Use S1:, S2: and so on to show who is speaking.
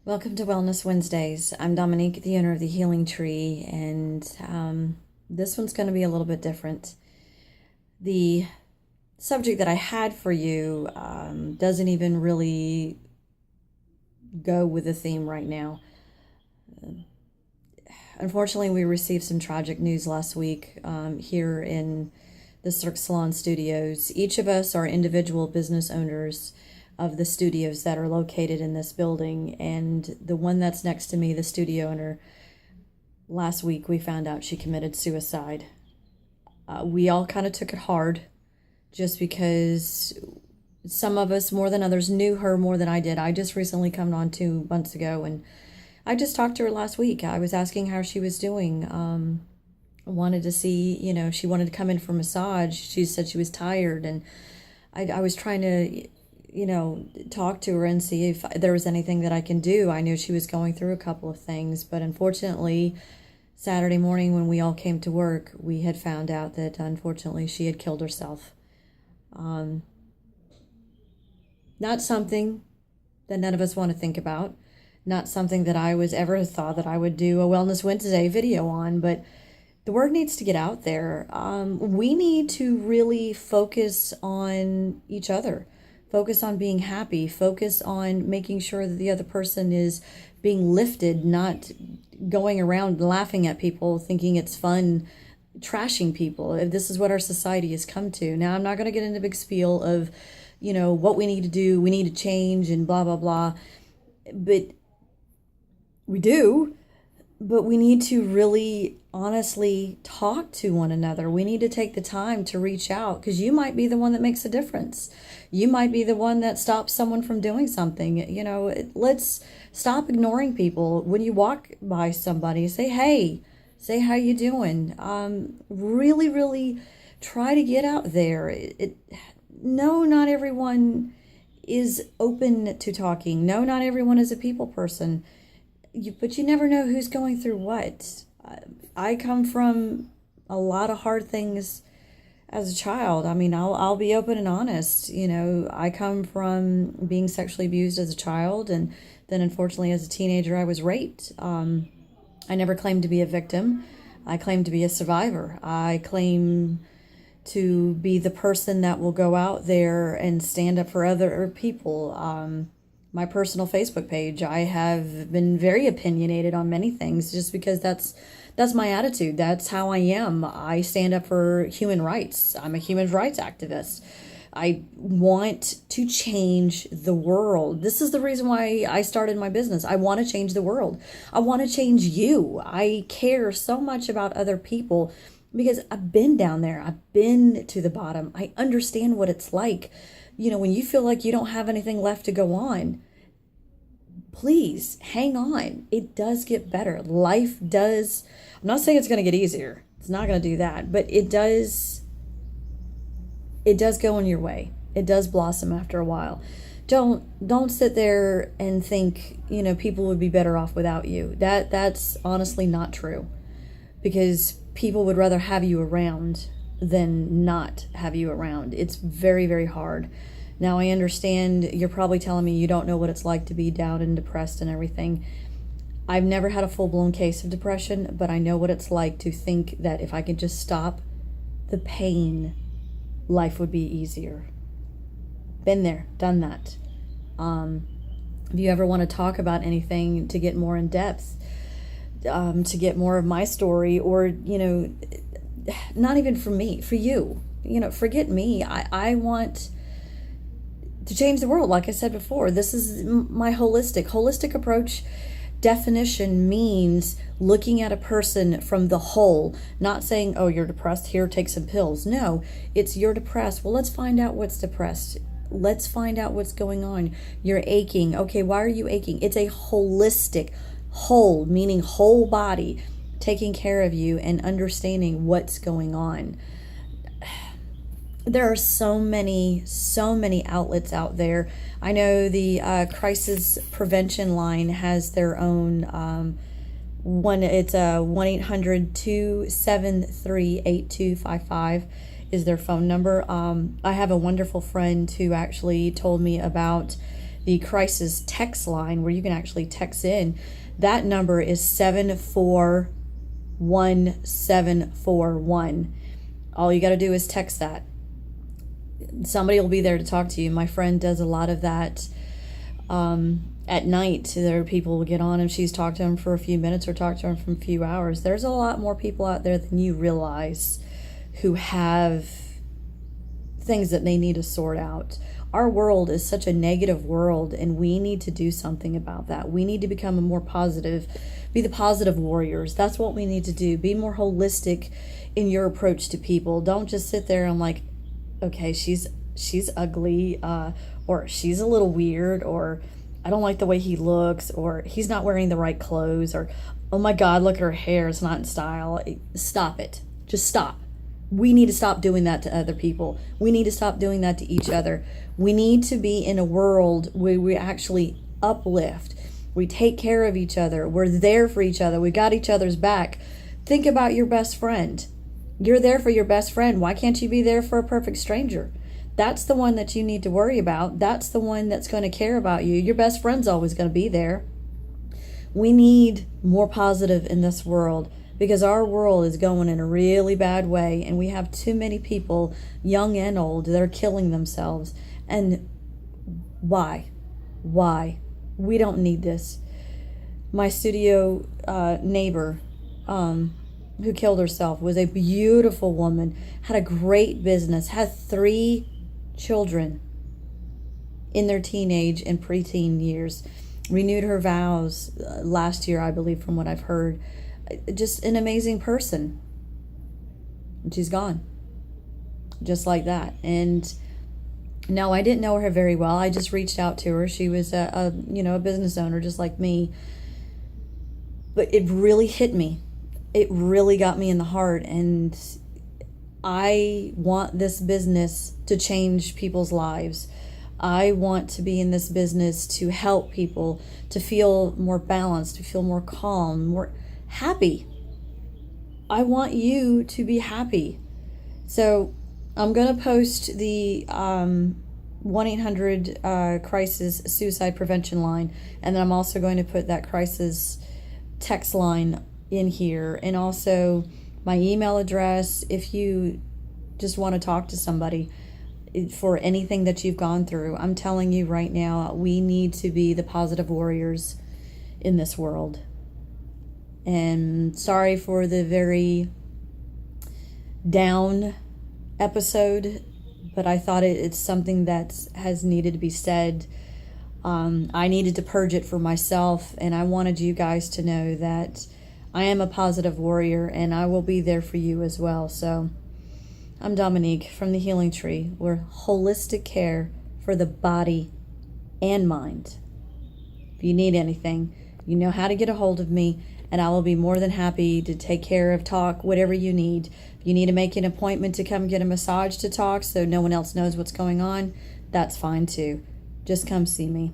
S1: Welcome to Wellness Wednesdays. I'm Dominique, the owner of the Healing Tree, and this one's going to be a little bit different. The subject that I had for you doesn't even really go with the theme right now. Unfortunately, we received some tragic news last week here in the Cirque Salon studios. Each of us are individual business owners of the studios that are located in this building, and the one that's next to me, the studio owner, last week we found out she committed suicide. We all kind of took it hard just because some of us more than others knew her more than I did. I just recently come on 2 months ago, and I just talked to her last week. I was asking how she was doing. I wanted to see, she wanted to come in for massage. She said she was tired, and I was trying to talk to her and see if there was anything that I can do. I knew she was going through a couple of things, but unfortunately, Saturday morning when we all came to work, we had found out that unfortunately she had killed herself. Not something that none of us want to think about, not something that I was ever thought that I would do a Wellness Wednesday video on, but the word needs to get out there. We need to really focus on each other. Focus on being happy. Focus on making sure that the other person is being lifted, not going around laughing at people, thinking it's fun, trashing people. This is what our society has come to. Now, I'm not going to get into a big spiel of, what we need to do. We need to change and blah, blah, blah. But we do. But we need to really honestly talk to one another. We need to take the time to reach out, because you might be the one that makes a difference. You might be the one that stops someone from doing something. Let's stop ignoring people. When you walk by somebody, say, hey, say how you doing. Really, really try to get out there. No, not everyone is open to talking. No, not everyone is a people person. But you never know who's going through what. I come from a lot of hard things as a child. I mean, I'll be open and honest. I come from being sexually abused as a child, and then unfortunately as a teenager I was raped. I never claimed to be a victim. I claimed to be a survivor. I claim to be the person that will go out there and stand up for other people. My personal Facebook page, I have been very opinionated on many things just because that's my attitude. That's how I am. I stand up for human rights. I'm a human rights activist. I want to change the world. This is the reason why I started my business. I want to change the world. I want to change you. I care so much about other people because I've been down there. I've been to the bottom. I understand what it's like. When you feel like you don't have anything left to go on, please hang on. It does get better. Life does. I'm not saying it's going to get easier. It's not going to do that, but it does go in your way. It does blossom after a while. Don't sit there and think, people would be better off without you. That's honestly not true, because people would rather have you around than not have you around. It's very, very hard. Now, I understand you're probably telling me you don't know what it's like to be down and depressed and everything. I've never had a full-blown case of depression, but I know what it's like to think that if I could just stop the pain, life would be easier. Been there, done that. If you ever want to talk about anything to get more in depth, to get more of my story, or, not even for me, for you, forget me. I want to change the world. Like I said before, this is my holistic approach. Definition means looking at a person from the whole, not saying, oh, you're depressed, here, take some pills. No, it's you're depressed. Well, let's find out what's depressed. Let's find out what's going on. You're aching. Okay, why are you aching? It's a holistic, whole, meaning whole body, taking care of you and understanding what's going on. There are so many outlets out there. I know the crisis prevention line has their own one. It's a 1-800-273-8255 is their phone number. I have a wonderful friend who actually told me about the crisis text line where you can actually text in. That number is 741-741. All you got to do is text that. Somebody will be there to talk to you. My friend does a lot of that at night. There are people who get on and she's talked to them for a few minutes or talked to them for a few hours. There's a lot more people out there than you realize who have things that they need to sort out. Our world is such a negative world, and we need to do something about that. We need to become a more positive, be the positive warriors. That's what we need to do. Be more holistic in your approach to people. Don't just sit there and like, okay, she's ugly, or she's a little weird, or I don't like the way he looks, or he's not wearing the right clothes, or oh my God, look at her hair, it's not in style. Stop it. Just stop. We need to stop doing that to other people. We need to stop doing that to each other. We need to be in a world where we actually uplift. We take care of each other. We're there for each other. We got each other's back. Think about your best friend. You're there for your best friend. Why can't you be there for a perfect stranger? That's the one that you need to worry about. That's the one that's going to care about you. Your best friend's always going to be there. We need more positive in this world, because our world is going in a really bad way, and we have too many people, young and old, that are killing themselves. And why? We don't need this. My studio neighbor who killed herself was a beautiful woman, had a great business, had 3 children in their teenage and preteen years, renewed her vows last year, I believe, from what I've heard. Just an amazing person. And she's gone. Just like that. And no, I didn't know her very well. I just reached out to her. She was a business owner just like me. But it really hit me. It really got me in the heart. And I want this business to change people's lives. I want to be in this business to help people to feel more balanced, to feel more calm, more happy. I want you to be happy. So I'm going to post the 1-800 crisis suicide prevention line, and then I'm also going to put that crisis text line in here, and also my email address if you just want to talk to somebody for anything that you've gone through. I'm telling you right now, we need to be the positive warriors in this world. And sorry for the very down episode, but I thought it's something that has needed to be said. I needed to purge it for myself, and I wanted you guys to know that I am a positive warrior, and I will be there for you as well. So I'm Dominique from the Healing Tree. We're holistic care for the body and mind. If you need anything, you know how to get a hold of me, and I will be more than happy to take care of, talk, whatever you need. If you need to make an appointment to come get a massage to talk so no one else knows what's going on, that's fine too. Just come see me.